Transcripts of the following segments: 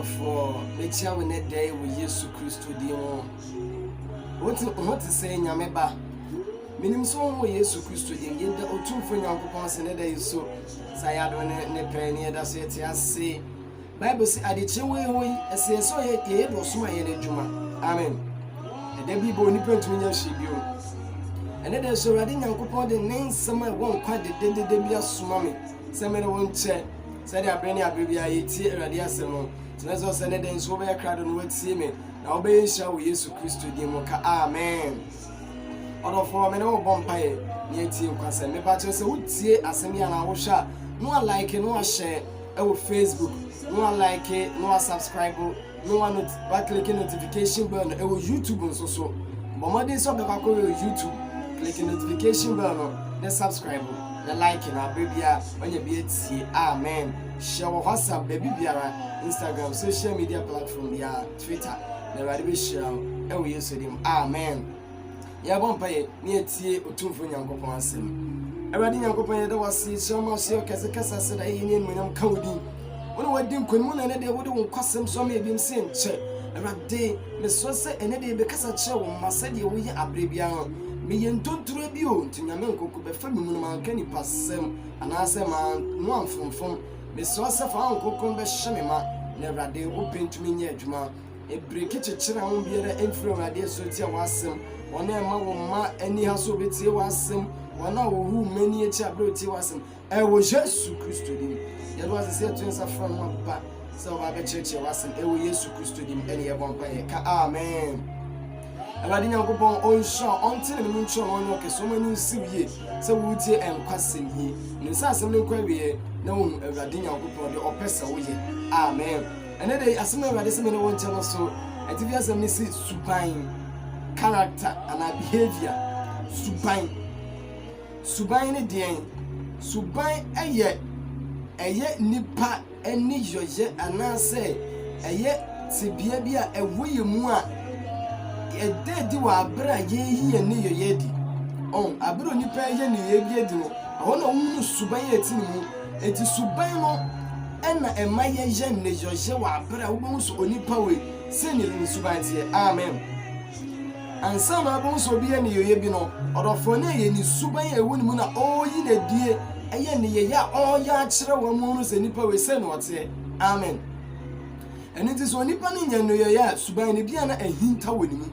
for metia we net day with Jesus Christ di won. What to say nyameba? Minim so wo Jesus Christ di yenda otumfo Nyankopon se ne day so sayado ne pene da so yeti ase. Bible say adeche we hoyi ese so ye do so aye ne djuma. Amen. E da bi bo ni pentumi nya hwebio. Ene da so rade Nyankopon de nensama won kwa de bia soma me. Se me won che said the Abrani Abibia, tea radiasimo. Tenazo Senate and so be a crowd on what see me. Now be shall we use Christ to Demoka. Amen. Other for me no bumpire near team concern. Me patches so would see as me and our shot. No one like it, no one share our Facebook, no one like it, no one subscribe, no one back clicking notification bell, our YouTube and so. But my days of the back YouTube, clicking notification bell, the subscribe. The like na baby when you be see amen share WhatsApp baby biara Instagram social media platform ya Twitter na radio share e we use them amen ya bon paye ni etie otumfo Nyankopon asem awade Nyankopon ye da wase so ma so kese se da yi ni enmunyam ka wodi wona wadi nkonimu na ne de wodi won kwasem so ma ebim se nche awade me so se ene de be kasa che wo masade wo yi abrebia me yentonture bi o ntinyame nkoku be fa mimu ma nka ni pasem anase ma no amfomfom me so se fa nkoku be hye ma na awade wo pentumi nya adwuma e breki chechira ho biara enfiri awade so tia wasem wona ma wo ma ani ha so betie wasem wona wo hu mani echi abro tie wasem e wo Jesus Christ dim ye do asese atunsa fra no ba se wo ba be cheche wasem e wo Jesus Christ dim ene ye bon pa ye ka amen. Awade Nyankopon onsha ontil me ncho no no ke so mani siwie se wo tie enkwasem hi ne sa asem ne kwa wie na wo awade Nyankopon de opesa wo ye amen. Ene dey asem awade se me ne won chano so ativi asem ne si suban character and behavior suban ne den suban eye nipa eni yoye anase eye tibia bia ewoye mu a ededi wa abra ye hiye ne yoye di on abro nipa ye ne ye bia di no ona wonu suban ye ti mu eti suban no ena emaye ye ne yoye wa abra wo mu so onipa we se ne suban tie amen. And some are so be any yebino, or of one ye ni suban ye win all ye dear, a ye ya all ya chira one monus and nipper we send what's here. Amen. And it is one nippon in your ya, suban biana and hinta winning me.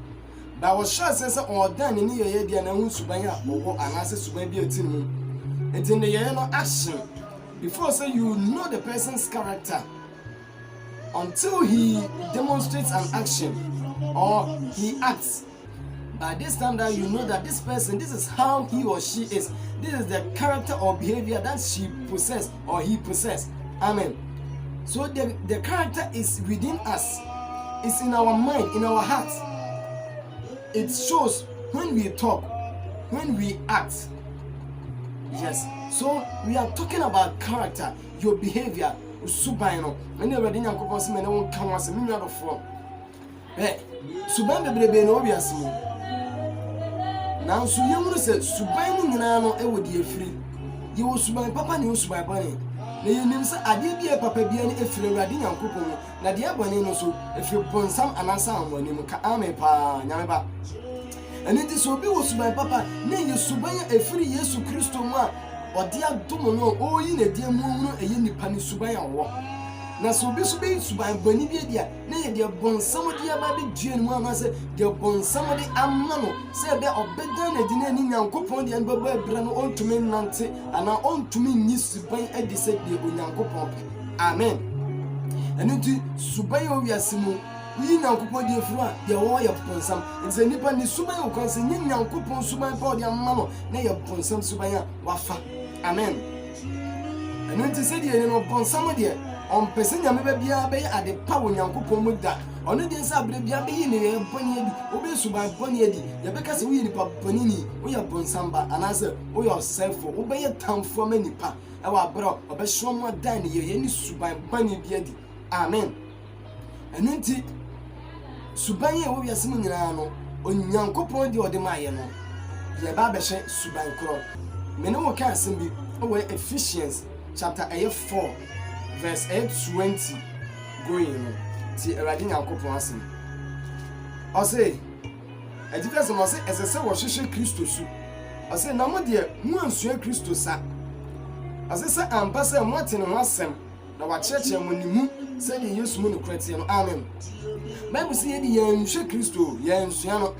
But was sure says or done in your yedi and subaya or an answer suban be a tin. And in the yellow action, before say you know the person's character until he demonstrates an action or he acts. By this time that you know that this person, this is how he or she is. This is the character or behavior that she possesses or he possesses. Amen. So the character is within us. It's in our mind, in our heart. It shows when we talk, when we act. Yes. So we are talking about character, your behavior. Subaino. When you're ready, I'm going to say, I won't come once a minute of four. Hey, Suban be no obvious. Now, so you say, Suban Nano, I would be free. You will Suban Papa news by Bunny. The names I did be a papa be any if you're ready and coupon. Nadia Bonino, so if you put some answer when you can pa Yamaba. And it is so be was by Papa, nay, you Subaya a free yes to Christo ma, or dear Domono, or in a dear moon, a uni pani Subaya walk. Na so be suban boni dia na ye bon somebody aba be due no ma say de bon somebody amano say be obedan na di na ni Nyankopon dia no baba bra no ontumi nante ana ontumi nyi suban edi say de Onyankopon amen enu suban o wiasemu wi Nyankopon dia furu a de wo ye ponsam nse nipa ni suban o kan say nyi Nyankopon suban pa dia amano na ye ponsam suban a wafa amen enu ti say de no ponsam dia on person nyame ba bia be ade pa wo Nyankopon mu da ono de nsa abre bia be yi ne boni edi obi suban boni edi ye be ka se wo yi nipa boni ni wo ya bonsamba anase wo yourself wo be ye tamfo ma nipa e wa bro obe hwo mo dan ne ye ni suban boni bia di amen enu nti suban ye wo wiase mu nyina no Onyankopon de ode ma ye no ye ba be hye suban kro me ne wo ka asem bi wo Ephesians chapter 4 verse 8-20 going. ti Awurade Nyankopɔn asɛm ɔse adika sɛ ɔse ɛsɛ sɛ wɔhyehyɛ Kristo su ɔse na mo deɛ mo ansua Kristo sa ɔse sɛ ampa sɛ mo ate ne ho asɛm na wakyerɛkyerɛ mo ne mu sɛdeɛ Yesu mu no korɛteɛ no amen Bible sɛ yɛde yɛnhwɛ Kristo yɛnsua no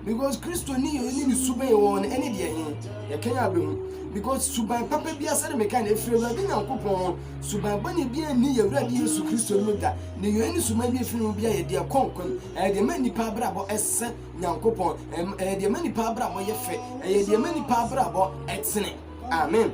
because Kristo ni yɛ ni suban yɛ wɔ no ɛne deɛ he yɛkanya abɛhu because suban papa bi asɛde meka na efiri Awurade Nyankopɔn suban bane bi ani yɛ Awurade Yesu Kristo no da ne yɛ ni suban bi efiri no bi ayɛ deɛ kɔnkɔn ɛyɛ deɛ ma nipa abrabɔ ɛsɛ Nyankopɔn ɛyɛ deɛ ma nipa abrabɔ yɛ fɛ ɛyɛ deɛ ma nipa abrabɔ ɛtene amen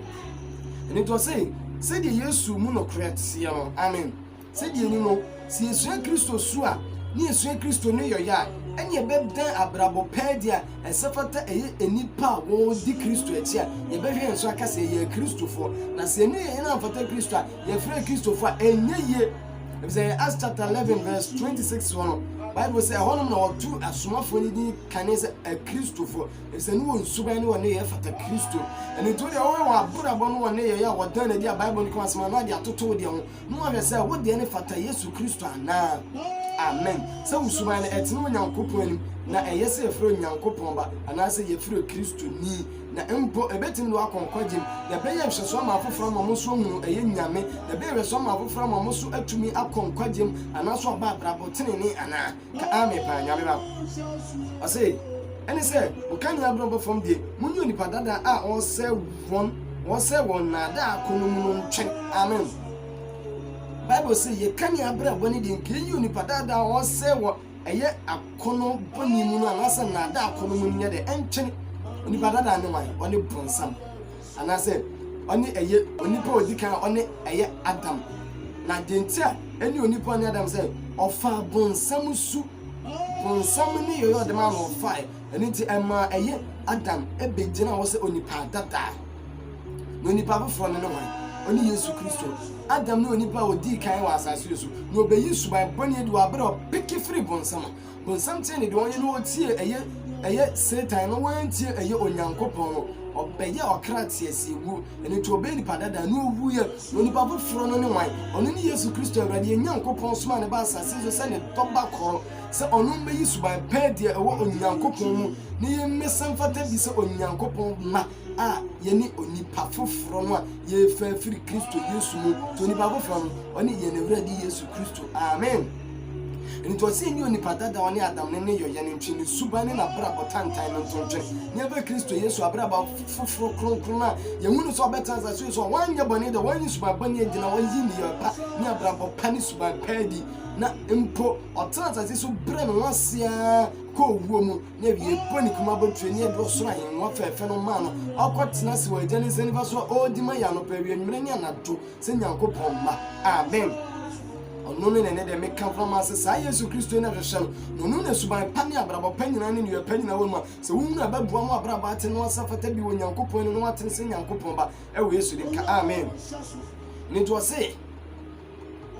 ɛne to sɛ sɛdeɛ Yesu mu no korɛteɛ no amen sɛdeɛ ni no si yɛsua Kristo su a ni yɛsua Kristo no yɛ ya ɛne yɛbɛdan abrabɔ pɛɛ deɛ ɛsɛ fata ɛyɛ enipa a wɔdi Kristo akyi a yɛbɛhwɛ nso aka sɛ yɛ Kristofoɔ na sɛ ne yɛ na fata Kristo a yɛfrɛ Kristofoɔ a ɛnyɛ yie ebisɛ Acts chapter 11 verse 26 wɔ no Bible sɛ ɛhɔ nom na wɔto asomafoɔ no din kane sɛ Kristofoɔ ebisɛ ne wɔ nsuban ne wɔ ne yɛ fata Kristo ɛne to deɛ wɔwɔ abrabɔ no wɔ ne yɛ a wɔdan na di a Bible no kama sɛ na de atoto deɛ ho no wɔhwɛ sɛ wo deɛ ne fata Yesu Kristo anaa amen sɛ usuban no ɛtene wo Nyankopɔn anim na ɛyɛ sɛ yɛfrɛ Nyankopɔn ba anaasɛ yɛfrɛ Kristo ni na mpo ɛbɛtimi no akɔnkɔgyem na ɛbɛyɛ nhwɛsoɔ ma afoforɔ ma mo so hunu ɛyɛ nyame na ɛbɛyɛ nhwɛsoɔ ma afoforɔ ma mo so atumi akɔnkɔgyem anaasɛ ɔba abrabɔ tenene anaa ka ame paa nyame ba ɔse ɛne sɛ woka ne abrabɔ fam deɛ monyi onipa dada a ɔsɛ wɔn nada akono mu no ntwɛn amen Bible say ye kan ya bra boni de nke yi onipa dada ɔsɛ wɔ ɛyɛ akono boni mu no anasɛ nada akono mu nyɛ de ɛntwene onipa dada ne man ɔne bonsam anasɛ ɔne ɛyɛ onipa odi kan ɔne ɛyɛ Adam na dentia ɛne onipa ne Adam sɛ ɔfa bonsam su bonsam ne yɛ ɔde ma no ɔfa ɛne ti ɛma ɛyɛ Adam ɛbɛgyina wɔ sɛ onipa dada no onipa foforɔ ne man ɔne Yesu Kristo Adam no onipa odi kan wɔ asase so na obeyi suban bɔne edi wɔ abere ɔpeke firi bonsam tie ne de ɔnye no otie ɛyɛ Satan no wɔntie ɛyɛ Onyankopɔn no ɔbɛyɛ ɔkra tiɛsiwu ɛne to obɛyi nipa dada no owu yɛ onipa foforɔ no ne wan ɔno ne Yesu Kristo Awurade Nyankopɔn soma ne ba asase so sɛ ne tɔba kɔrɔ sɛ ɔno mbɛyi suban pɛɛ deɛ ɛwɔ Onyankopɔn mu ne yɛmmɛsɛm fata bi sɛ Onyankopɔn ma a yɛne onipa foforɔ no a yɛfɛ firi Kristo Yesu mu to onipa foforɔ no ɔne yɛn Awurade Yesu Kristo amen ɛne to ɔsɛ ne onipa dada ɔne Adam ne yɛ yɛn ntwe ne suban ne na brabɔ tantan no ntontwe ne yɛbɛ Kristo Yesu abrabɔ foforɔ kronkron a yɛhu no sɛ ɔbɛta asase so wɔanyɛ bɔne de wɔanyɛ suban bɔne agyina wɔyi ne yɛ pa ne abrabɔ pa ne suban pa adi na mpo ɔtena asase so brɛ no wasia kɔ owuo mu na wie bɔne kuma bɔtue ne yɛde ɔsoro ahemwa fɛfɛ no ma no ɔkɔtena se wɔ agya ne nsa nifa so ɔdi ma yɛ anɔpa awie nwumere ne anadwo sɛ Nyankopɔn ma amen ɔno ne ne de meka fama sɛ saa Yesu Kristo na hwehwɛ no ɔno ne suban pa ne abrabɔ pa nyina ne ne pa nyina wɔ mu a sɛ wohunu abɛboa mu abrabɔ ate no asafata bi wɔ Nyankopɔn ne no atene sɛ Nyankopɔn ba ɛwɔ Yesu de ka amen ne to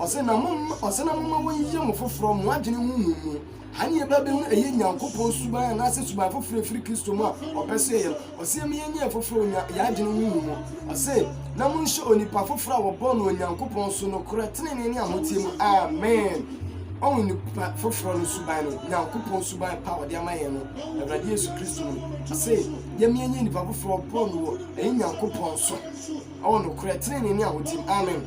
ɔse na moma wɔyɛ mo foforɔ mo adwene mu hani eba be hu ɛyɛ Nyankopɔn suban na asɛ suban foforɔ firi Kristo mu a ɔpɛ sɛ yɛ ɔse me yɛ foforɔ yɛ adwene mu ɔse na mo nhyɛ onipa foforɔ a wɔbɔ no Nyankopɔn so no korɛ tenene ne ahotie mu amen ɔmo nipa foforɔ no suban no Nyankopɔn suban pa ɔde ama yɛn no Awurade Yesu Kristo no ɔse yɛ me yɛ nipa foforɔ bɔ no wɔ ɛyɛ Nyankopɔn so ɔwɔ no korɛ tenene ne ahotie mu amen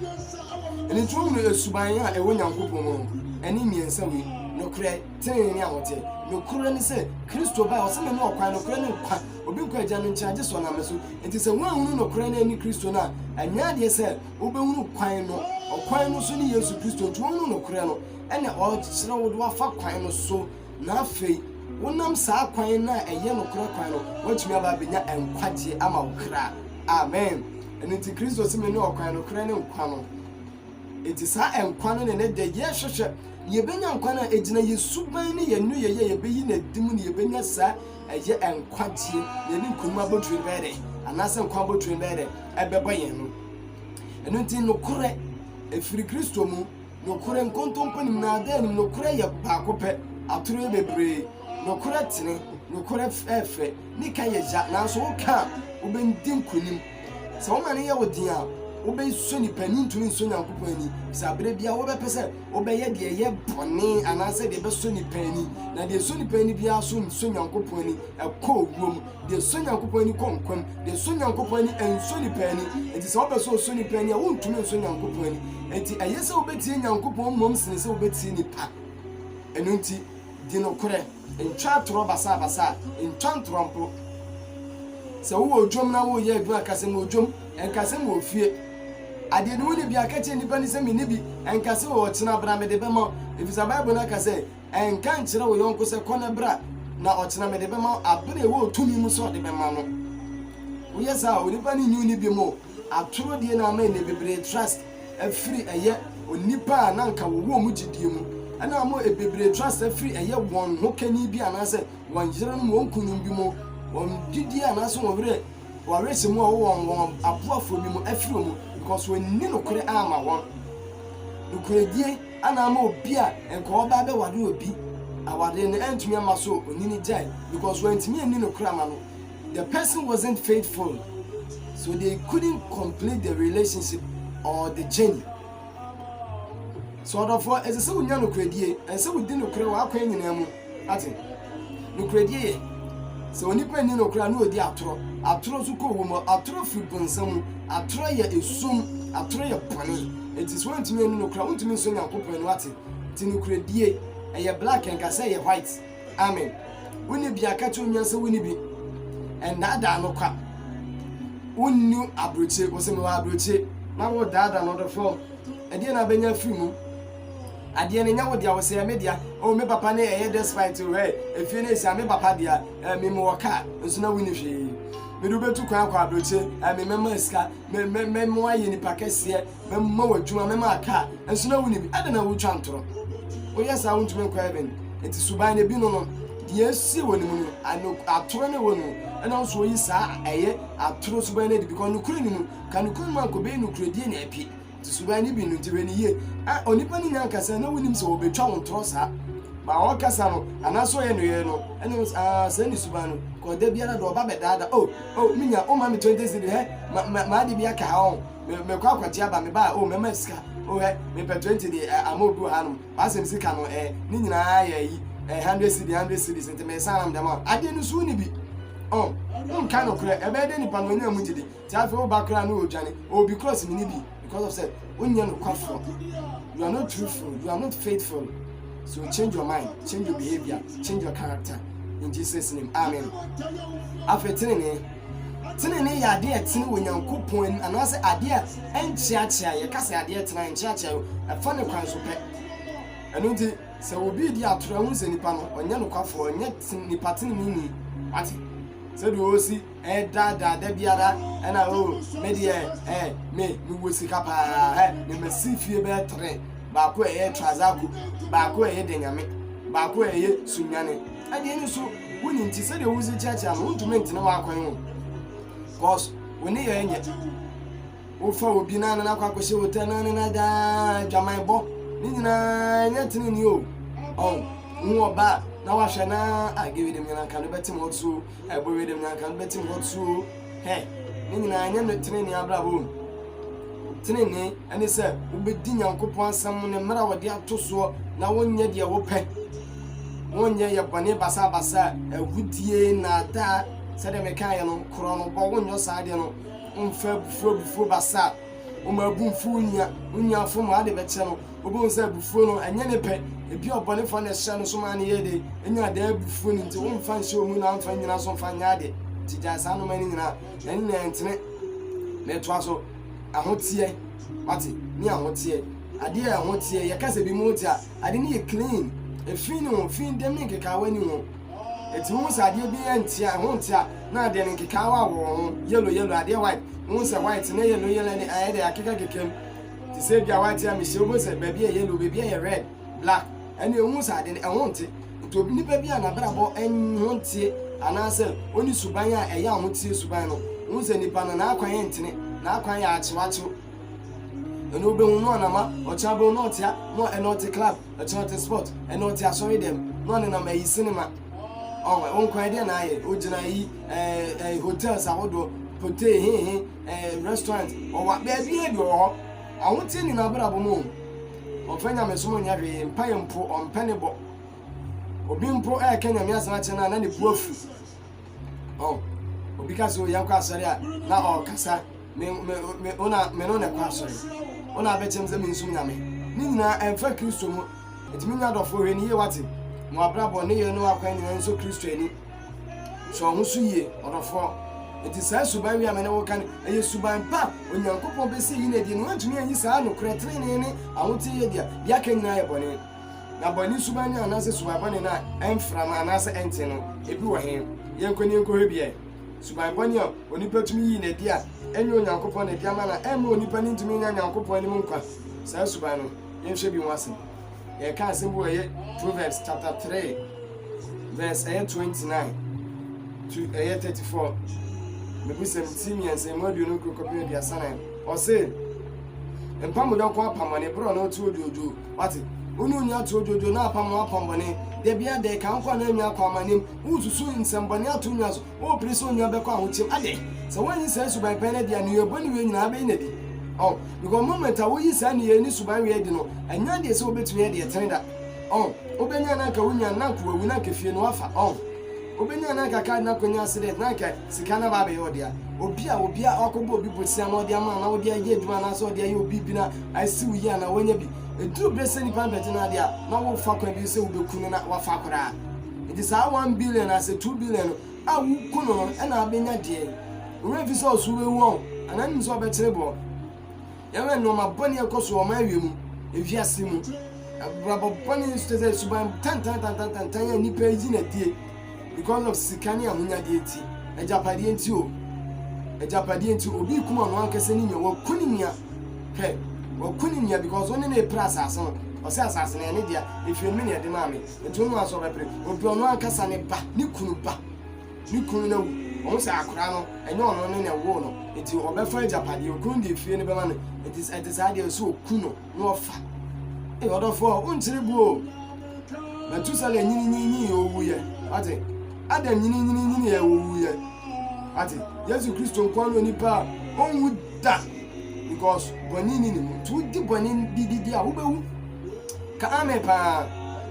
ɛne to mu suban a ɛwɔ Nyankopɔn mu ɛne miɛnsa wi nokure tenene ne ahote nokure ne sɛ Kristo ba ɔsɛ me no ɔkwan nokure ne kwa obi nkɔ agya no nkyɛn agye so na me so enti sɛ wɔahunu nokure ne ani Kristo na anya deɛ sɛ wobɛhunu kwan no ɔkwan no so ne Yesu Kristo nti wɔhunu nokure no ɛne ɔkyerɛ wo de wafa kwan no so na afei wonam saa kwan na ɛyɛ nokure kwan no watumi aba benya nkwagye ama wo kra amen ɛne nti Kristo sɛ me no ɔkwan nokure ne nkwa no enti saa nkwa no ne de yɛ hwehwɛ yɛbɛnya nkwa na egyina Yesuban ne yɛnu yɛyɛ yɛbɛyi na dim ne yɛbɛnya saa ɛyɛ nkwagye yɛne nkunuma botwe bɛre anasɛ nkwa botwe bɛre ɛbɛbɔ yɛn no ɛno nti nokore efiri Kristo mu nokore nkontompo nim na ada nim nokore yɛ baako pɛ atoro bebree nokore tene nokore fɛfɛ ne ka yɛ ja nanso woka wobɛndi nkunim sɛ woma ne yɛ wodin a Obe so nipa ni ntumi nso Nyankopɔn ani. Sabre bia wo be pese obeye de ye bone anase de be so nipa ani. Na de so nipa ani bia so Nyankopɔn ani ekɔ owom. De so Nyankopɔn ani konkwam. De so Nyankopɔn ani enso nipa ani. Enti se obe so nipa ani a wo ntumi nso Nyankopɔn ani. Enti ayese obetie Nyankopɔn mom sene se obetie nipa. Enu nti di no kore ntwa toro basa ntwa ntrompo. Se wo odwom na wo ye adwuma kasem odwom enkasem wo fie ade no ne bia ka che nipa ni se me ne bi enkase wo chena bra me de be ma efisa bible na ka se enka nkyere wo yonko se kona bra na ochena me de be ma abere wo tumi mu so de be ma no wo yesa wo nipa ni nyu ni bi mo atoro de na ma ne bebre trust afiri eye onipa na nka wo mu gidie mu ana mo bebre trust afiri eye won ho kani bi anase won yire no won kunum bi mo won gidie anase wo bere warese mu won apoafo bi mu afiri mu because when ni no kure ama won no kure die ana ma obi a enko oba be wade obi awade ne entumi ama so onini jai because when timi ni no kure ama no the person wasn't faithful, so they couldn't complete the relationship or the journey. So therefore as I say we no kure die and say we di no kure wa akwan nyina mu ati no kure die so onipa ni no kure na odi atoro so ko wo mo atoro fi bonsam atoro ye esum atoro ye bone. It is one to me no kure untumi so Nyankopɔn no ati ti no kure die eye black and ka say ye white. Amen. Woni bia ka to nyanse woni bi and dada no kwa wonu abroche wo se me wa abroche na wo dada no do fo ade na benya free mu ade na nya wo dia wo se me dia o me papa na eye despite o he efie na sia me papa dia me mo ka nso na woni hwe me do betu kwa abroche me mema ska me mo aye ni pakese me mo wadwuma me ma ka nso na woni bi ade na wo twa ntoro o yesa wo ntumi kwa even enti suban na bi no yes woni mu no atoro ne wonu and also yi sa eye atoro suban na di because no kure ni mu kan no kure man ko be no kure die na api ti suban ni bi no ti ni ye onipa ni nyan kasa na wonim se obetwa wontoro sa ba o kasa no anaso ye no ene se ni suban no ko da biara do ba bedada minya o ma me 20 cedi he ma di bia ka ha me kwa kwatia ba me ba me maska he me pe 20 di amobu hanum ba se sika no ni nyina ya yi 100 cedi sente me sanam dama ade no su ni bi kind of kure ebe de ni pangoni amujidi ti afi o ba kura no odwane o bi cross mi ni bi because of said unya no kwafo you are not truthful, you are not faithful, so change your mind, change your behavior, change your character in Jesus name. Amen. Afetene ya ade etene wonyankopon anase ade enchiachia ye kase ade etena enchiachia afa ne kwan so pe eno nti se obi di atoro hu se nipa no onye no kwafo onye nipa tene ni ati se do osi da biara na me de me wosika pa ne masifie be tre ba ko trazaku ba ko denyame ba ko sunyane ade ni so woni nti se de wuzi chiachia no ntumi na wa kwan ho cause woni ye enye wo fa obi na kwa kwhye hotel na da dwaman bo ni nyina nya tini ni o nwo ba na wa hwe na agewe dem nyana kan betim hotsu ebowe dem nyana kan betim hotsu ni nyina nya no tini ni abrabo tini ni ene se ubedi Nyankopon asam ne mra wode atoso na wonnya de wo pe wonnya ye bone basa awudie na da se de mekaye no kro no bo wonyo sa de no mfa bufuo basa o ma bumfu unya fo ma de beche no obo nsa bufuo no anya ne pe ebi obone fo na hye no so ma ne ye de enya da bufuo ni nti wo mfa hye omu na mfa nyina so mfa nya de ti ja sa no mani nyina eni na entene me to aso ahotie mate ni ahotie ade ahotie ye kase bi mu tia ade ni ye clean efin no fin dem ni keka wani ho eti mu sa ade bi entia ho ntia na ade ni keka wa wo yellow ade white mu sa white na yellow ni ade akeka kekem ti se bia white ya mi se obo se baby yellow baby red black ene mu sa ade ho nti to ni baby na brabo en ho ntie anase oni suban a eya ho tie suban no mu se nipa na akwan entene na akwan ya achewacho eno be hu no na ma o cha be no tia no enoti club a charity sport enoti asori dem no na ma yi cinema on kwan dia na aye o gina yi hotels ahodo pote restaurant or what baby or I won't tell you na brabo ofanya mesomo nya hwe mpaye mpo ompene bo obi mpo kenya me asana chena na ne buafu obi ka so yankwa asori a na o kasa me no ne kwa asori ona abechem ze mensum nya me ni nyina emfa Kristo mu etimi nya dofo hwe ni ye wate mo abrabo ne ye no akwan ni nso Kristo ani so ho so ye odofo eti sa suban wi amene wo kan eye suban pa onyankopon be se yi na di no antumi anyi sa no kretre ne ahote ye dia ya kan na ye bone na bone suban nya na se suban bone na emfra ma na se ente no ebi wo he ye nkoni enkohwe bia suban bone o onipa tumi yi na di a enye onyankopon na di ama na ema onipa ni ntumi nya nyankopon ni mu nkwa sa suban no ye hwe bi wase ye ka asembo ye Proverbs chapter 3 verse 29 to 34 maybe 17 and say more do no copy the asana or say empam don ko apamane bro na otu ojojo what onu nya to ojojo na apamane de bia de kan ko na nya kwamanem ususu nsembane atonya so o priso nya be ko ahochim ade so when you say suban pene dia no yeboni we nyina be na di because moment a wo yi sa ne ni suban we di no anya de se obetumi de trenda obenya na ka wunya na ko wu na kefie no afa obenya na ka na konya accident na ka sikana ba be odia obi a akobo obi bosia na odia ma na odia ye duma na so odia ye obi bi na asi wu ya na wanya bi edu bese ni pambe na dia na wo fa kwa bi se wo bekunu na wa fa kora it is 1 billion as 2 billion a wu kunu no e na abenya de we fi so su we won anani so be terebo ya we no ma boni ekoso o ma wiemu eviase mu brabo boni steze suban tan ya ni peji na die because of sikani amunya de eti ejapade enti obi kuma no ankese ni nyawo kuninya wo kuninya because one na price aso o se asase na ne dia if you mean e de mame enti onu aso bepre obi ono ankasa ne ba ni kunu na wu o se akora no enye ono ne na wo no enti obefa ejapade okun de fie ne be ma no it is ade so okuno no ofa odofo unchiribu na tusale nyini owu ye ate adam nyini ye owu ye ate Yesu Kristo nkwano nipa onwu da because bonini ni mutu di bonini di a wo bewu ka amepa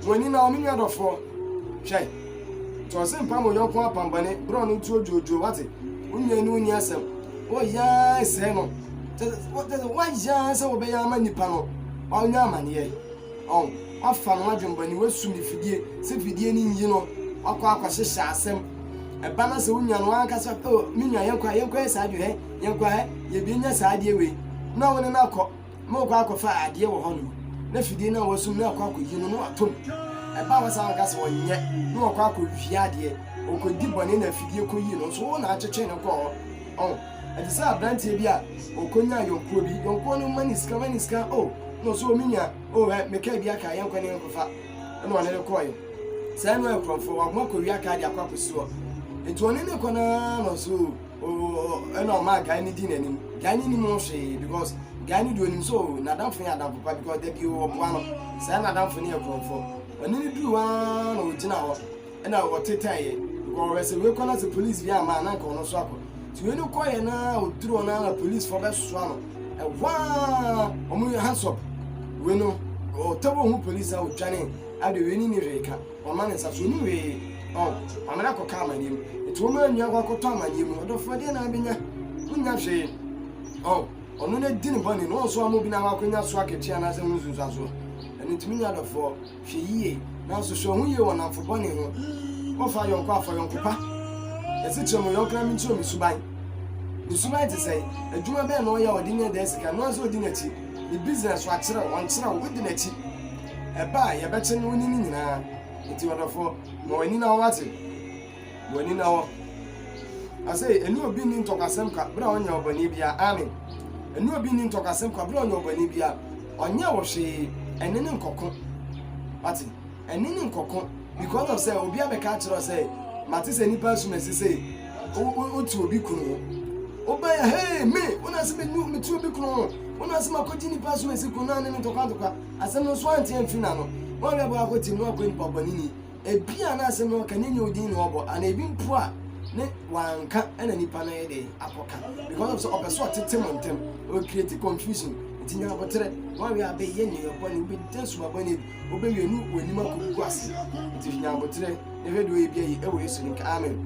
woni na omi adofo hwe to se mpa mo yonko apambane bro no tu ojojo wate unya ni unya asem o ya ese no wa ya se wo be ya ma nipa no onya amane afa no adwembani wasumi fidie se fidie ni nyi no akwa hyehye asem eba na se unya no anka se minya yenkwa sa adwe yenkwa ye bi nya sa ade we na woni na akọ mo kwa akọfa ade wo ho no na fidie na wasum na akọ yi no atom eba wasa anka se wonye na akọ akọ ade okodi bone na fidie ko yi no so wo na achechwe ne ko ade sa abrantie bi a okonya yonko bi yonko no maniska no so minya meka bi aka yenkwa ne nkofa na wona le koye sai no ekrofo wa mo ko wi aka dia kwa kusuo etu one ne kona no so eno ma ga ni di nanim ga ni mo hwe because ga ni do nim so na danfo ya danfo pa because de bi wo bo ano sai na danfo ne ekrofo one ni du wa na ogina ho na wo tetaye because we say we kona se police bi ama na nka no so akọ ti we no koye na oduro na police for be so ano wa omu hands up we no o tabo hu police a odwane ade we ni reka o man nsa so ni we amana ko ka amanim etu o ma nua kwa to amanim o do fode na abenya unya hwe ono na di ni bani no so amobi na kwa nya so aketia na se munzunzu aso eni timi nya do fo hwe yiye na so so hu ye wona fo bani ho o fa yonko afa yonko pa esi chemo yonkra mi chiro mi suban ti say adwuma be no ya odi nya da sika no so odi na ti the business wa kire won kire odi na ti eba ye be che no ni nyina enti wadofo no wani na wate wani na wo ase eni obi ni ntokasem ka bra onya obani bia amen eni obi ni ntokasem ka bra onya obani bia onya wo hwe eni ni nkoko wate eni ni nkoko because of say obi abeka kire say mate se nipa sumesi say o ti obi kunu obaya hey me una se me tu obi kunu una se makoji nipa sumesi kunu na ni ntokantokwa asem no so anti amfina no wọ́n lè bọ́ akọ́tì ní ọkọ̀ nípa ọ̀bọ̀ níní ẹbí àná àṣẹmọ́ kẹ́nyẹ́nyẹ́ òdì ní ọ̀bọ̀ àná ẹbí mpọ́ à ne wanka ena nipa na yede apoka because of so tete montem o create confusion tinya abotre wa we abe ye ne yobo ne obi tensu abane obi wenu onima kogu ase tinya abotre ne video e bia yi e wo Yesu nka amen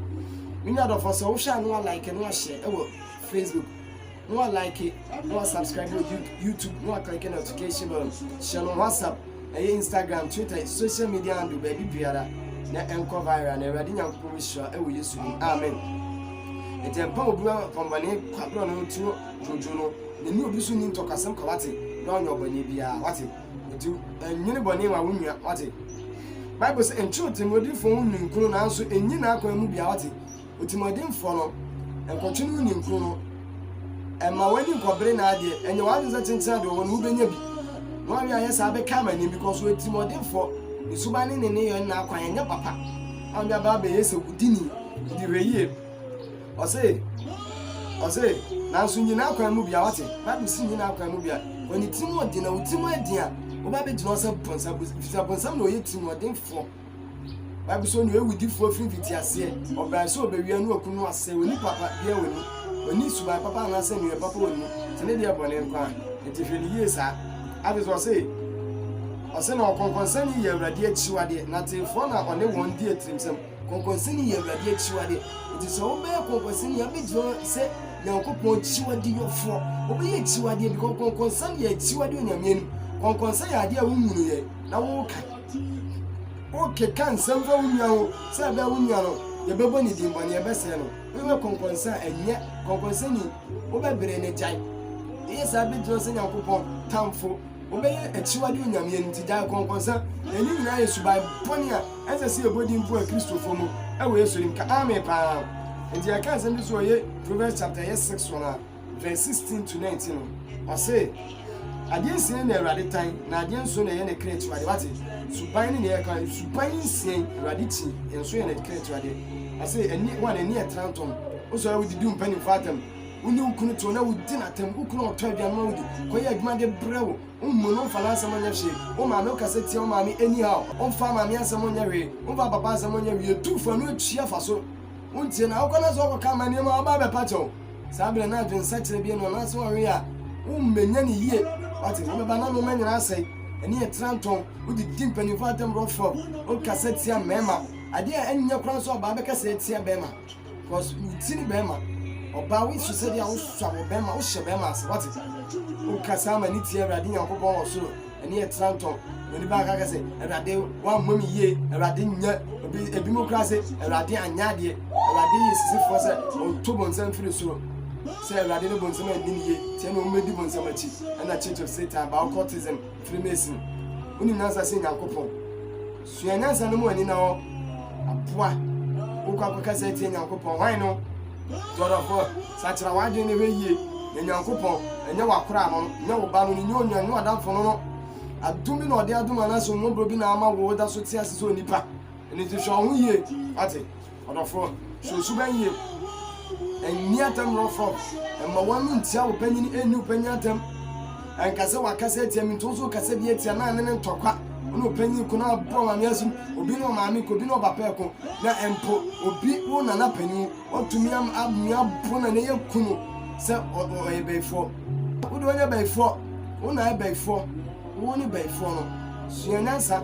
minya do for so wo sha no like no share e wo Facebook no like it no subscribe to YouTube no click notification bell share on WhatsApp Instagram Twitter social media and baby biara na enko viral na Awurade Nyankopɔn hyira e wo Yesu ni amen etempa obi pambane kwabro no tuo jojo no ne ni obi so ni ntokasem ka wate na onye obane bia wate etu enyine bone wa wonua wate Bible say enchu Timodifo unu nkuru na nso enyi na akwa mu bia wate Timodifo no enkochu no ni nkuru no ema wani nkobere na ade enye wa de tintin de wo no benya bi no wi ayesa be kama ni because we Timodifo ni subani ne yo na akwa enya papa anga ba be yesa gudini di reye ose na nso nyina akwa mu bia wate Bible si nyina akwa mu bia oni Timodi na utimo adia oba be jino se ponsam na oye Timodifo Bible so no ewudifo fifiti ase oba so obewia no okunu ase oni papa bia oni suba papa na ase ni papa oni tene dia bone nkwa etifeli yesa abi so say ose na okonkonsani ye Awurade achiwade na tefo na one won di etrimsem konkonsani ye Awurade achiwade enti so obe konkonsani ya bejo se Nyankopɔn achiwade yofo obe ye achiwade bi konkonsani ye achiwade onyamenu konkonsani ya ade a wununu ye na wo ka oke kan semfa wunya wo se be wunya no ye bebo ni dimbo ne be se no we konkonsa enye konkonsani obe bere ne jai yesa be jo se Nyankopɔn tamfo obeye achiwade onyame nti ja konkonsa eni nyina yesu bai boni a ese se ebodi mpo a Kristofo mu e we yesu nka amen pa nti ya kan sem so ye Proverbs chapter 6 verse 16 to 19 o say adien sin na Awurade tan na adien so na ye ne create wade wate suban ne ye kan suban sin Awurade ti enso ye ne create wade o say eni one eni etrantom o so we didi mpani fatam uni ukunu to na wudi na tem ukunu oto aduan ma wudi koye adwuma de brewo ummuno fala asamo nya hwe o ma me kaseti o ma me anyhow o fa ma me asamo nya hwe o ba baba asamo nya hwe tu fa no atua fa so untie na akona so ko kama ne ma ba be pacho sabre na adwen sakire bi no na so hwe a ummenya ni yie wati me ba na no manyina asai eni etranton wudi dimpani fatam rofo o kaseti a mema ade a enya kran so ba be kaseti a bema because utini bema oba wi su se dia wo swa wo bema wo hye bema ase wati o kasa ma ni tie Awurade Nyankopɔn wo soro eni etranton oni ba ka kase Awurade wa mami ye Awurade nya ebi mo krase Awurade anya de Awurade yesifo se o to bonsam firi soro se Awurade no bonsam adi ni ye tie no medi bonsam achi na church of Satan ba occultism freemason oni nansa se Nyankopɔn sua nansa no mo ani na ho aboa o kwa kase tie Nyankopɔn wan no Jorofo sachira wade ne weye Nyankopɔn enye wakora no nya wo ba no ni onwa no adamfo no adumi na ode aduma na so mbro bi na ama wo da so ti ase so nipa eni ti hwo ho ye ate odofo so suban ye enni atam rofo emma wanu ntia wo panyini eni panyi atam enkase wakase atia mi to so kase bi atia na ne ntokwa ono panyi ko na bro ma miasu obi no maami ko bi no papa ko na empo obi wo na na panyi otumi am abia bro na ne yakunu se o ebefo wo do nya befo wo na ebefo wo ni befo no suanansa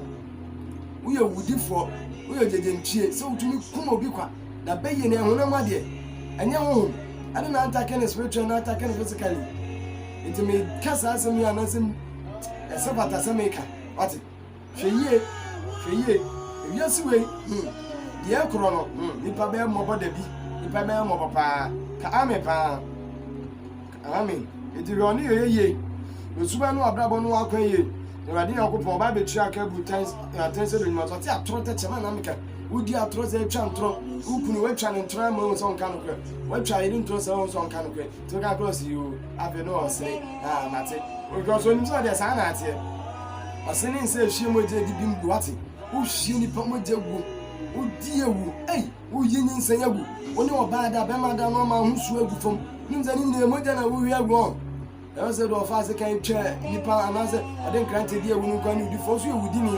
wo ye wudifo wo ye jejentie se utumi kuma obi kwa na beye ne honam ade enye ho ade na attack ne spiritual na attack ne physically it me kasa asem ya na sem ese pata se meka what hweye ewiase we die kro no nipa be mo boda bi nipa be mo papa ka ame pa amen edi roni yeye osuba no abrabo no akwan ye Awurade Nyankopɔn ba be tua ka butans atense do nyuma so ti atoro te chema na meka udi atoro se twa ntoro ukunu watwa ne ntoro ma so nka no kra watwa yedi ntoro se so nka no kra to ka cross you ave no ose mate o go so ni so de sa na ate asene nse hwie moje di bim wate wo hwie ni pa moje gu udi ewu wo yinyi nsan agu oni oba da be ma da no ma husu agu fom nimza ni ne moje na wo wi agu I said, of us, I can't chair, Nipa, and I said, I didn't grant a dear when you can do for you with me.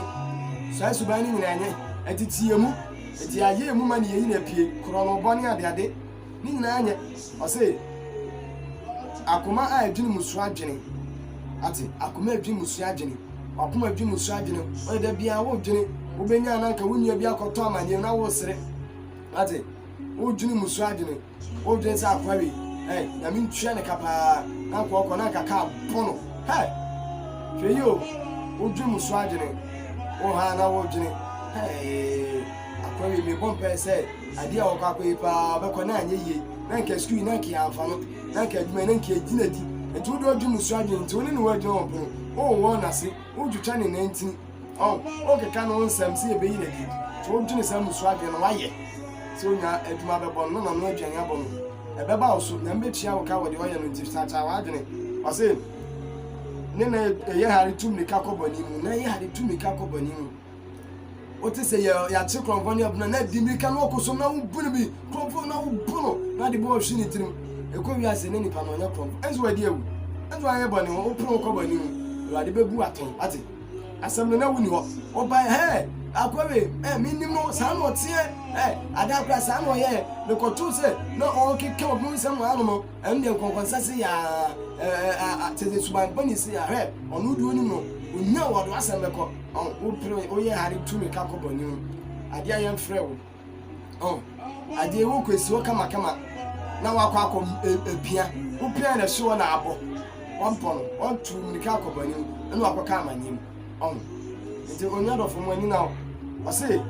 So I subani in any, and it's you, eti aye mu ma ne yi na pie kro no bone ade ni nyina anye o se akoma a adwene musu adwene ate akoma adwene musu adwene akoma adwene musu adwene o da bia wo dwene wo benya na nka wo nua bia kɔtɔ amanye na wo sere ate wo dwene musu adwene wo dwene sa akwawe na min tua ne kapa na kɔ na kaka bono hweyo wo dwene musu adwene wo ha na wo dwene akwawe me bompe se ade a wo kakɔ pa bɛkɔ na anye ye na nka skui na nka amfa no na nka adwuma na nka gina di etu do dwene musu adwene nti wo ne no wa dwene opo wo wo na se wo twitwa ne nantin okay kan on sam si ebe yi na di to dwene sam musu adwene no waye se onya adwuma bɛbɔ no na no adwene abɔ no ɛbɛba wo so na mbetua wo ka wo de ɔyɛ no nti sacha wa adwene ɔse ne na ye hari tumni ka kɔbɔni mu na ye hari tumni ka kɔbɔni mu o te se ya che kronfo ne abuna na di mi ka no koso na wo bunu bi kronfo na wo bunu na de bo hwi ni tirim ekɔ wi ase ne nipa no nya kronfo enzo wadi ewu enzo ayɛ bɔne wo pro kɔbɔni mu wadi bebu aton ate asɛm na wuni hɔ ɔba akwabe minim no sa no tie ada kra sa no ye me kotu se na o keke obu nsɛm anu no ɛnde nkonkonsa se ya teze suban bani se ya ɔno du onim no onya wɔdo asɛm bɛkɔ wo pre o ye hari tumi ka kɔbɔni mu ade ayɛ mfrɛ wo ade wo kwesi wo kama na wakɔ akɔ epia wo pia na hye wo na abɔ wɔmpɔ no ɔtu mi ka kɔbɔni mu ɛna wakɔ ka amanyem nti onya dɔfo mu ani na ɔse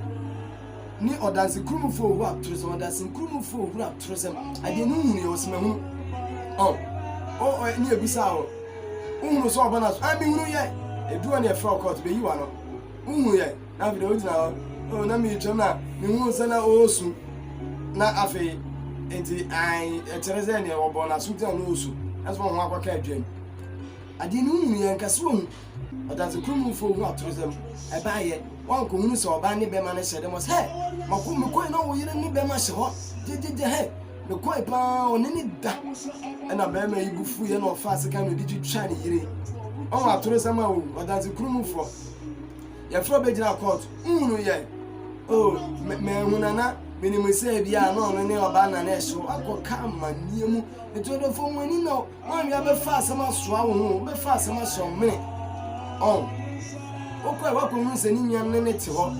ni ɔdanse kurumfo owu atorosɛm ɔdanse kurumfo owu atorosɛm ade no hunu yɛ ɔsema hunu ni ebisa o hunu so ɔbana so mi hunu yɛ eduo ne ɛfrɛ ɔkɔt bɛyi wa no hunu yɛ na afei de ogyina hɔ na mi twɛm na mi hunu sɛ na ɔɔsu na afei nti ɛkyerɛ sɛ neɛ wɔbɔ na so gyina na ɔɔsu ɛso wɔn ho akɔka adwam ade no hunu yɛ nkasi wɔn ɔdanse kurumfo owu atorosɛm ɛbaayɛ wan ko hunu so oba ne bema na hyede mo se mako me koi na wo yire ne bema hye ho jejeje me koi pa oneni da na bema yi bufu ye na ofa aseka no di twitwa ne yire on atoro sama o odanse kurumufo ye fro be gina court hunu ye me hunana minimu se bia na ono ne oba na na hye akoka maniemu eto do fo mwani na wan ya be fa asema soa wo hu be fa asema so mene okwa wa ko hun se ni nyan ne te ho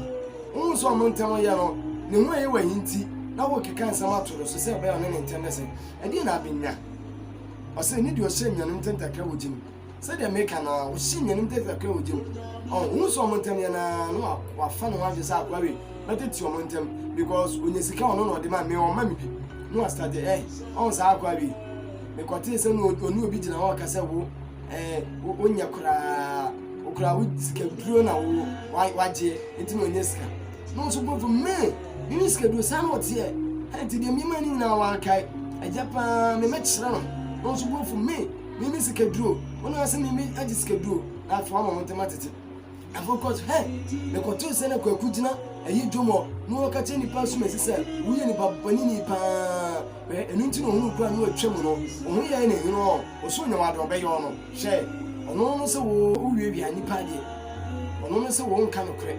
hun so mo ntem ya no ne hu ayi wa hinti na wo keka nsam atoro so se be ya ne ntem ne se e di na binya o se ni di o hye nyan ntem takra wo jim se de make na o hye nyan ntem takra wo jim hun so mo ntem ya na no wa fa no wa je sa akwa we na te ti o mo ntem because onyesika ono no de ma me o ma mi bi no start on sa akwa we me kote se no onu obi gina wa ka se wo onya kura wo sika duro na wo waje enti no nyesika no so go for me ni sika duro san what here enti de mi mani na wa kai ajapa me mechira no so go for me ni sika duro ono ase me aji sika duro na fa mo matematiti afocus me ko to se na ko akugina ayi dwomo no ka che ni pa so mesise wo ye ni babani ni pa enu nti no hunu kura no atwam no wo ye ne hino o so nya wado be yo no hye ono no se wo wie bia nipa de ono no se wo nka no kre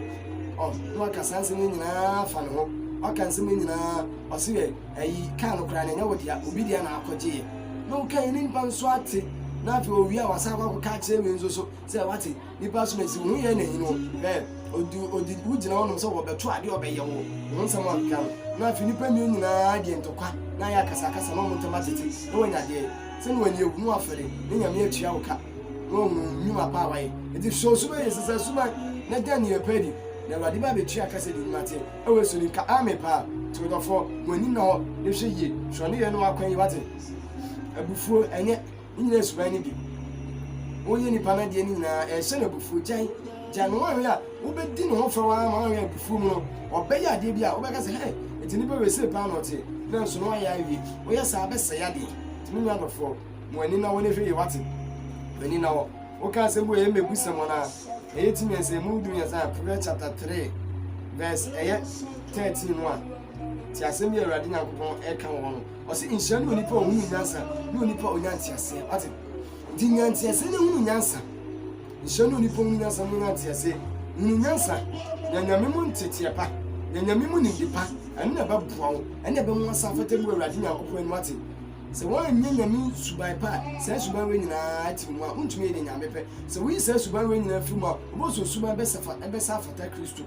no aka sanse ni nyina fa ne ho aka nse ni nyina o se ayi ka no kra na nya wodia obi dia na akɔgye no ka ni nipa nso ate na fe owi a wasa akɔ ka kire we nso so se wate nipa so mesi wo ye ne hino odi wugina wonom se wo beto ade obeye wo won sam aka na fe nipa mi nyina de ntokwa na ya kasa kasa no mo tematete no wanya de se no wanya ewu no afere ne nyame atua wo ka no nyuma pa wae edi so be yesesa suba na dan ye pedi na wadi ba be tua kasa di mate e we so ni ka ame pa to do fo wani no de hwe ye so ne ye no akwan yi wate abufuo enye nyina suba ni bi wo ye ni pa na de ni na e hye na abufuo jan no wa ya wo be di no ho fa wa ma wa abufuo mu no obeya ade bi a wo be ka se he eti ni be we se pa no te na so no ya wi wo ya sa be se ya de ti mi no fo wani na woni hwe ye wate wani na wo ka se bo ye mebusa mo na e ti me se mu dunya sa Proverbs chapter 3 verse 13 no a ti asem ye Awurade Nyankopɔn e ka wo no o se inhia ni onipa ohunu nyansa ni onipa onyanti ase ate di nyanti ase ni hunu nyansa inhia ni onipa ohunu nyansa ni nyanti ase hunu nyansa na nyame mu ntete pa nyame mu nipa ene na ba boa ene be mu asafete mu awurade nyankopon enu ate se won nya nyame suban pa se suban we nyina ati mu a untumi de nyame pe se wi se suban we nyina fi mu a obo suban be safata Kristo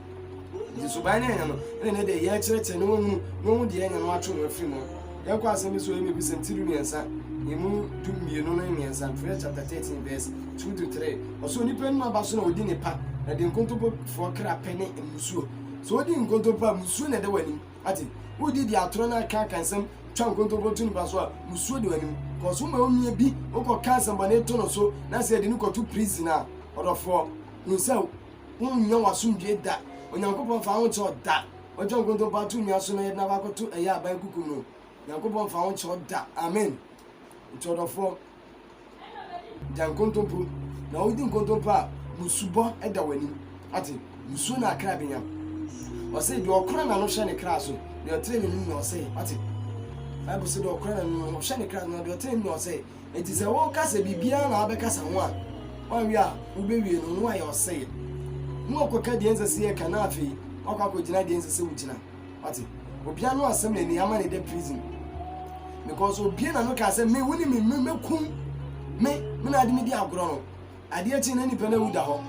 di suban na nyano ene de ye kyerɛkyerɛ ne won de nyano atwo no fi mu ya kwa asɛm so emi bi sentiru miensa emu dumienu no miensa chapter 13 verse 2 to 3 oso nipa no aba so na odi ne pa na de nkontopo fo kra pene emusuo so odi nkontopo musuo na de wani ati odi di atoro na kan nsɛm twa nkontopo tu nipa so a musuo de wani ko so ma omie bi okɔ kan nsɛm ba ne to no so na se de ni kɔ to prison a odofo nsa nya wasomdwe da onyankopɔn fa ho kyɛ da ojo nkontopo atu nya so na na ba kɔ to ɛyɛ aban kuku no nyankopɔn fa ho kyɛ da amen odofo dan nkontopo na odi nkontopo a musubo ɛda wani ati musuo na akra benya ɔsɛ de ɔkora na no hwɛ ne kra so de ɔtre ne nim na ɔsɛ ati Bible sɛ de ɔkora na no hwɛ ne kra na de ɔtre ne na ɔsɛ enti sɛ wo kasa bibia na abɛkasa ho a ɔnwe a wobewie no ho ayɛ ɔsɛ mu ɔkɔka de ense sɛ ka na afei ɔkɔ gyina de ense sɛ wogyina ati obia no asɛm na ni ama ne de prison because obia na no ka sɛ me woni me mekum me na ade me di agorɔ no ade akyi na nipa na wuda hɔ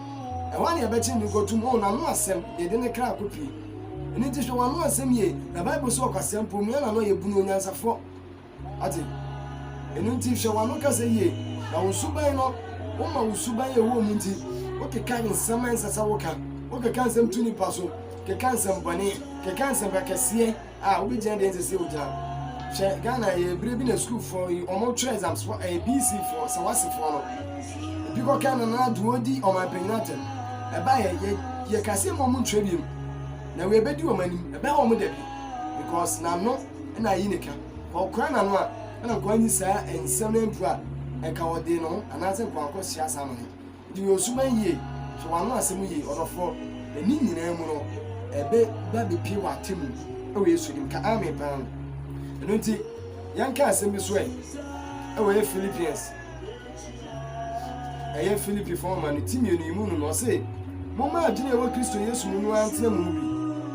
ɛwa ne yɛbɛkye ne gotum o na no asɛm yɛde ne kra akɔpie ɛne ti hwɛ wa no asɛm ye na Bible so ɔkasɛm pom ya na no yɛ bu no onyansafo ate ɛno ti hwɛ wa no kasa ye na wo suban no wo ma wo suban ye wo mu nti wo keka nsɛm ansasa wo ka wo keka nsɛm tu nipa so keka nsɛm bɔne keka nsɛm kɛseɛ a wo bi gyina de nsɛsɛ wo gyina hwɛ Ghana yɛ bere bi na school for ɔmo try exams for BC for sawasi for no bi ko kan na duodi o ma penata e ba ye kase mo mu ntwa biem na we bedi o manim e ba o mo da bi because na no na yi ne ka ko kra na no a na ko anyi saa ensem na mpu a e ka ode no anase ko akọ sia sa no di we osuman yie so wa no asem yie odofo eni nyina mu no e be ba be pie wa temu e we esudim ka ame pan eno nti yanka asem bi so e we Philippians ɛyɛ Philippi forma ne timienu imu no ɔse momma adwene ɛwɔ Kristo Yesu mu no antea mu bi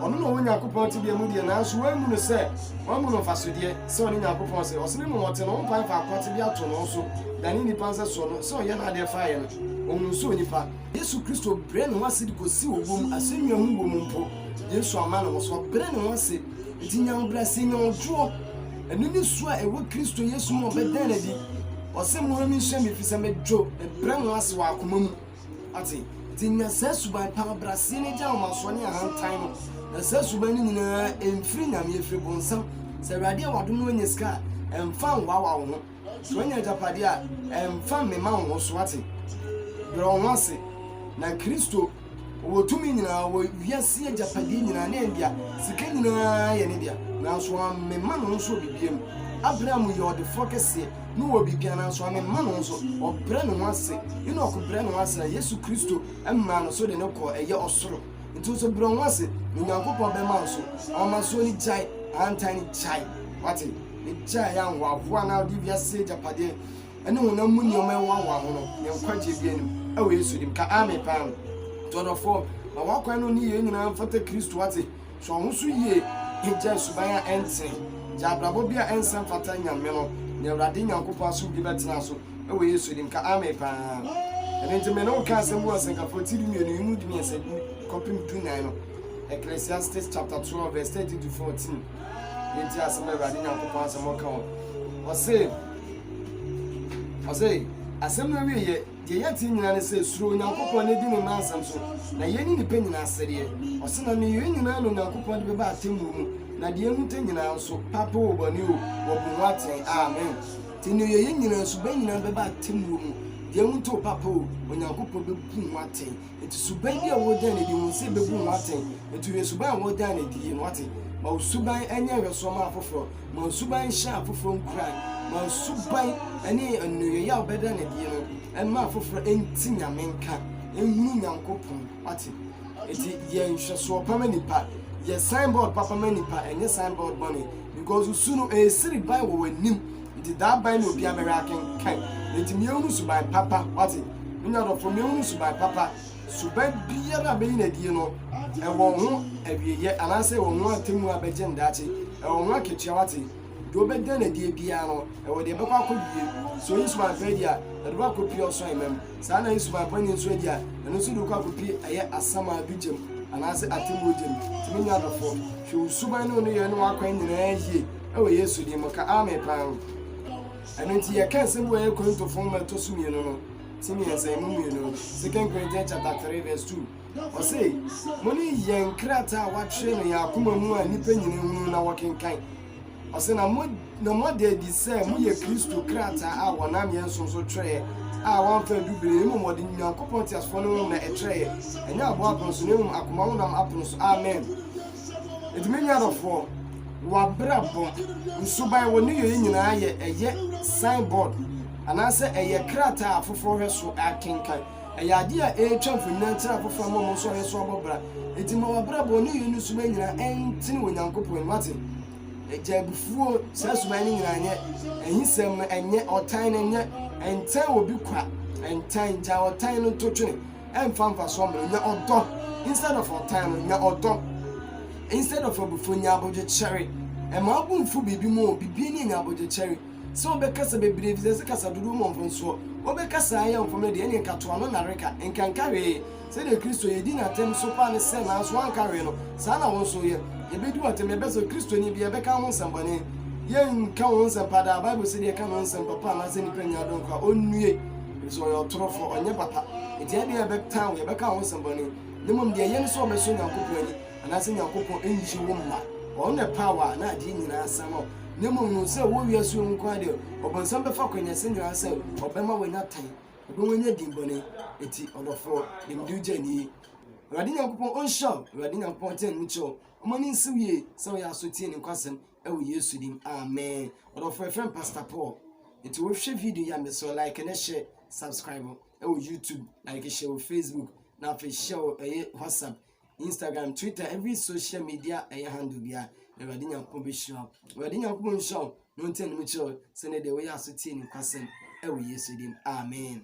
ɔno na ɔwɔ Nyankopɔn te bia mu deɛ nanso wamu no sɛ wamu no mfasodeɛ sɛ ɔne Nyankopɔn sɛ ɔsene mu ɔte no ɔmpan fa akɔte bi ato no so dane nipa nsɛ so no sɛ ɔyɛ no adeɛ faeɛ no ɔmu nso nipa Yesu Kristo brɛ ne ho ase de kɔsi wɔ bom asɛnnua ho wɔ mu mpo Yesu ama no so brɛ ne ho ase nti nyambra sɛ nyɔdwoɔ ɛno ne su a ɛwɔ Kristo Yesu mu ɔbɛdan na di ɔsɛ mo mi hwɛ me fi sɛ medwo brɛ ho ase wɔ akoma mu ate nti nya sɛ suban pa brase ne gya ɔma so ne ahantan no na sɛ suban no nyinaa ɛmfiri nyame ɛfiri bonsam sɛ awurade a wadom no anya sika a ɛmfa nwawa wo ho so anya agyapadeɛ a ɛmfa mmema wo ho so ate brɛ wo ho ase na Kristo ɔwɔ tumi nyinaa wɔ wiase agyapadeɛ nyinaa ne ɛndia sika nyinaa yɛ ne dea nanso mmema no nso bibiam Abraham yɛ ɔdefoɔ kɛseɛ no wɔ bibia nanso amema no nso ɔbrɛ ne ho ase ɛna ɔkɔbrɛ ne ho ase Yesu Kristo ɛmma no so de ne kɔ ɛyɛ ɔsoro nti nso brɛ ho ase Nyankopɔn bɛma nso ɔma so ni gyae antan ni gyae wate ne gyae yɛ anhoahoa na ɔde wiase agyapadeɛ ɛne honam mu nneɛma ɛwawa ho no ne nkwagye bi anim ɛwɔ Yesu dim ka ame paa tɔdɔfoɔ ma wakwan no ne yɛ nyinaa mfata Kristo wate hwɛ ɔho so yie gya suban a ɛntene gya abrabɔ bi a ɛnsɛ mfata nyame no na Awurade Nyankopɔn aso bi bɛtena so ɛwɔ Yesu dim ka ame paa ɛno nti me ne wo ka asɛm wɔ Asɛnkafoɔ ti dumienu yi mu di miɛnsa kɔpem du9 no Ecclesiastes chapter 12 verse 30 to 14 yɛnti asɛm Awurade Nyankopɔn asɛm ɔka ho ɔse asɛm no wieyɛ deɛ yɛte nyinaa ne sɛ suro Nyankopɔn ne di ne ma asɛm so na yɛni nipa nyinaa asɛdeɛ ɔse na ne yɛn nyinaa no Nyankopɔn de bɛba atemmu mu na deɛ mu te nyinaa nso papa wɔ bɔne o wɔ bu ho atɛn amen nti ne yɛn nyinaa so bɛn nyinaa bɛba atemmu mu deɛ mu te papa o Onyankopɔn bɛbu ho atɛn nti suban bi a wɔdan ne di ho sɛ bɛbu ho atɛn nti yɛ suban a wɔdan ne di no ate ma suban ɛnyɛ hwɛsɔma afoforɔ ma suban hyɛ afoforɔ nkuran ma suban ɛne anoyɛ a wɔbɛda ne di no ɛma afoforɔ ɛnti nyame nka ɛhunu Nyankopɔn ate nti yɛn hwɛsoɔ pama nipa yɛ signboard papa ma nipa ɛnyɛ signboard bɔne because usu no ɛsiri ban wɔ w'anim nti daa ban na obi abɛrɛ akenkan nti miehunu suban papa wate nya dɔfo miehunu suban papa suban biara bɛyi na die no ɛwɔ ho awieye anaasɛ ɛwɔ ho atemu abɛgye ndaakye ɛwɔ ho aketua wate de obɛda na die bia no ɛwɔ de bɛkɔ akɔwie so yi suma pɛ dia ɛde ba kɔpie ɔso imam saa na yi suma pɛ ni nso dia ɛno nso de kɔ akɔpie ɛyɛ asama abigyem anaasɛ atemu gyem timi nya dɔfo hwɛ usuban no yɛ no akwan nyinaa yie ɛwɔ yesu di mu ka amen pan ɛno nti yɛ kan sɛ wɔ Korintofo ma to so mienu no timi yɛ sɛ mu mienu 2 Corinthians chapter 3 verse 2 ɔse mo ne yɛn krata a watwerɛ no yɛ akoma mu a nipa nyina hu na wɔkenkan ɔse na mo de adi sɛ mo yɛ Kristo krata a wɔnam yɛn nso so twerɛ a wɔmfa dubere mu wɔde Nyankopɔn te asfo no na ɛtwerɛ ɛnyɛ aboa apon so na mu akoma ho nam apon so amen ɛtumi nya dɔfoɔ wabrabɔ nsuban wɔ ne yɛ nyinaa yɛ ɛyɛ signboard anaasɛ ɛyɛ krata a foforɔ hwɛ so akenkan ɛyɛ ade a ɛtwa mfonyina nkyerɛ afoforɔ ma mo so hwɛ so abɔbra ɛti ma wabrabɔ ne yɛ no suban nyinaa ɛntene wɔ Nyankopɔn wate ɛgya bufuo saa suban ne nyinaa nyɛ ɛhisɛm no ɛnyɛ ɔtan no nyɛ ɛntɛn wɔ bi kwa ɛntɛn gya ɔtan no to twene ɛmfa mfa so mmere nya ɔdɔ instead of ɔtan no nya ɔdɔ instead of abufuo nya abɔgyekyɛre ɛma abomfu bibi mu bibi ne nya abɔgyekyɛre sɛ wobɛkasa bebree fi sɛ kasa dodo mu mfonsoɔ wobɛkasa ayɛ mfom no deɛ ne nkatoa no nareka nkanka hwee sɛdeɛ Kristo yɛdi n'atam so pa ne sɛ nanso wanka hwee no saa na wo nso yɛ yɛbɛdi w'atam yɛbɛsɛ Kristoni bi yɛbɛka ho nsɛmbɔne yɛnka ho nsɛmpa daa Bible sɛ deɛ ka ho nsɛmpa pa anaasɛ nnipa nya adɔnkɔ a ɔnnue sɛ ɔyɛ ɔtorofo ɔnyɛ papa nti ɛdeɛ yɛbɛka ho yɛbɛka ho nsɛmbɔne ne mmom deɛ yɛn nso ɔbɛso Nyankopɔn ani anaasɛ Nyankopɔn ɛnyi wo mma ɔno ne power na adeɛ nyinaa asɛm a ne mmom no sɛ wɔwia so nko adeɛ ɔbɔnsɛm bɛfa kwanyɛsɛ nyinaa sɛ ɔbɛma wɔnya tan ɔbɛwanya dimbɔne ɛti ɔdɔfoɔ nimde wogya nie Awurade Nyankopɔn ɔnhyɛ Awurade Nyankopɔn tɛn mu kyɛw ɔmane nsiw yie sɛ wɔyɛ asotie ne nkwasɛm ɛwɔ Yesu dim amen ɔdɔfoɔ ɛfrɛ Pastor Paul ɛti wɔhwɛ video yɛ mesɛ like ne hyɛ subscribe ɛwɔ YouTube like hyɛ wɔ Facebook na afei hyɛ wɔ ɛyɛ WhatsApp Instagram Twitter every social media ɛyɛ handle bia Awurade Nyankopɔn bɛhyira Awurade Nyankopɔn nhyɛ no ntɛn mu kyɛw sɛ ne deɛ wɔyɛ asotie ne nkwasɛm ɛwɔ Yesu dim amen